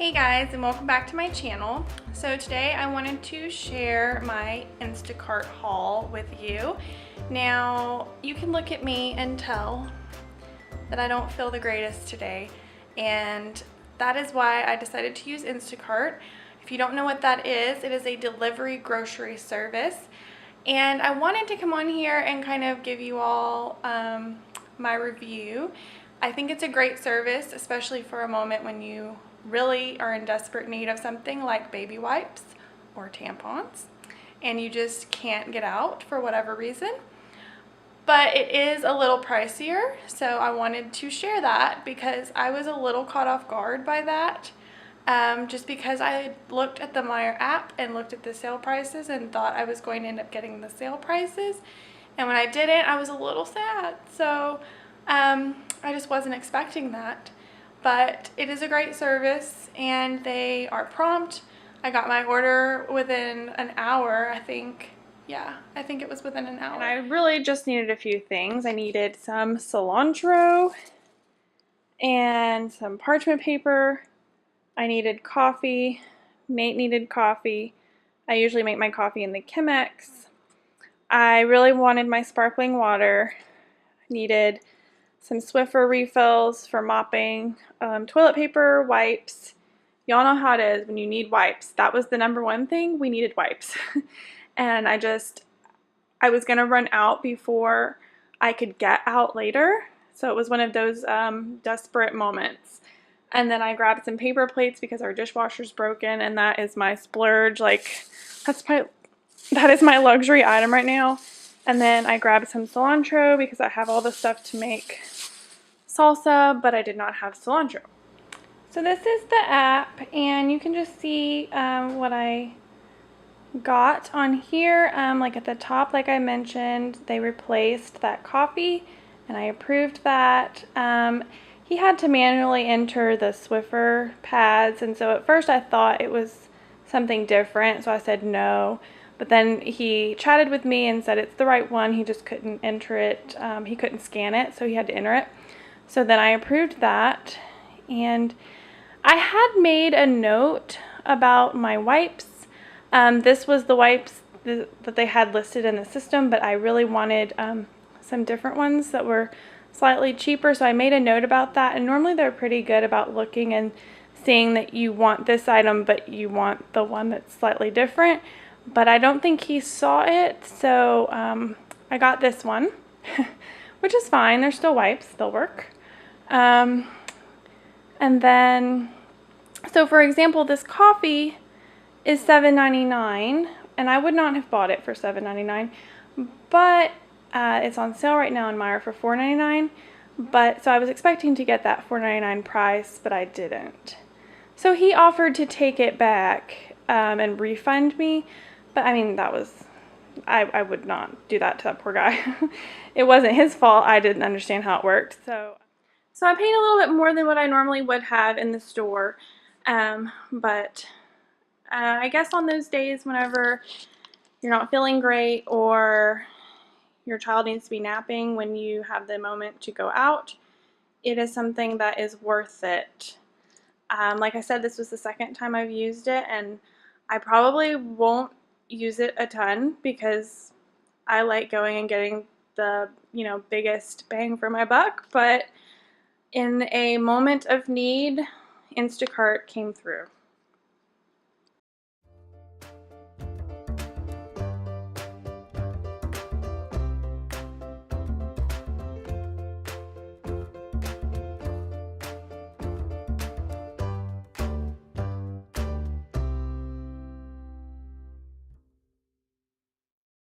Hey guys, and welcome back to my channel. So today I wanted to share my Instacart haul with you. Now you can look at me and tell that I don't feel the greatest today, and that is why I decided to use Instacart. If you don't know what that is, it is a delivery grocery service, and I wanted to come on here and kind of give you all my review. I think it's a great service, especially for a moment when you really are in desperate need of something like baby wipes or tampons and you just can't get out for whatever reason. But it is a little pricier, so I wanted to share that because I was a little caught off guard by that. Just because I looked at the Meijer app and looked at the sale prices and thought I was going to end up getting the sale prices, and when I didn't, I was a little sad. So I just wasn't expecting that. But it is a great service and they are prompt. I got my order within an hour, I think. Yeah, I think it was within an hour. And I really just needed a few things. I needed some cilantro and some parchment paper. I needed coffee. Nate needed coffee. I usually make my coffee in the Chemex. I really wanted my sparkling water. I needed some Swiffer refills for mopping, toilet paper, wipes. Y'all know how it is when you need wipes. That was the number one thing. We needed wipes. And I was going to run out before I could get out later. So it was one of those desperate moments. And then I grabbed some paper plates because our dishwasher's broken, and that is my splurge. Like, that is my luxury item right now. And then I grabbed some cilantro because I have all the stuff to make salsa, but I did not have cilantro. So this is the app, and you can just see what I got on here. Like at the top, like I mentioned, they replaced that coffee, and I approved that. He had to manually enter the Swiffer pads, and so at first I thought it was something different, so I said no. But then he chatted with me and said it's the right one. He just couldn't enter it. He couldn't scan it, so he had to enter it. So then I approved that, and I had made a note about my wipes. This was the wipes that they had listed in the system, but I really wanted some different ones that were slightly cheaper, so I made a note about that. And normally they're pretty good about looking and seeing that you want this item, but you want the one that's slightly different. But I don't think he saw it, so I got this one, which is fine. They're still wipes, they'll work. And then, so for example, this coffee is $7.99, and I would not have bought it for $7.99, but it's on sale right now in Meijer for $4.99. But so I was expecting to get that $4.99 price, but I didn't. So he offered to take it back and refund me. But I mean, I would not do that to that poor guy. It wasn't his fault. I didn't understand how it worked. So I paid a little bit more than what I normally would have in the store. But I guess on those days whenever you're not feeling great or your child needs to be napping when you have the moment to go out, it is something that is worth it. Like I said, this was the second time I've used it, and I probably won't use it a ton because I like going and getting the, biggest bang for my buck, but in a moment of need, Instacart came through.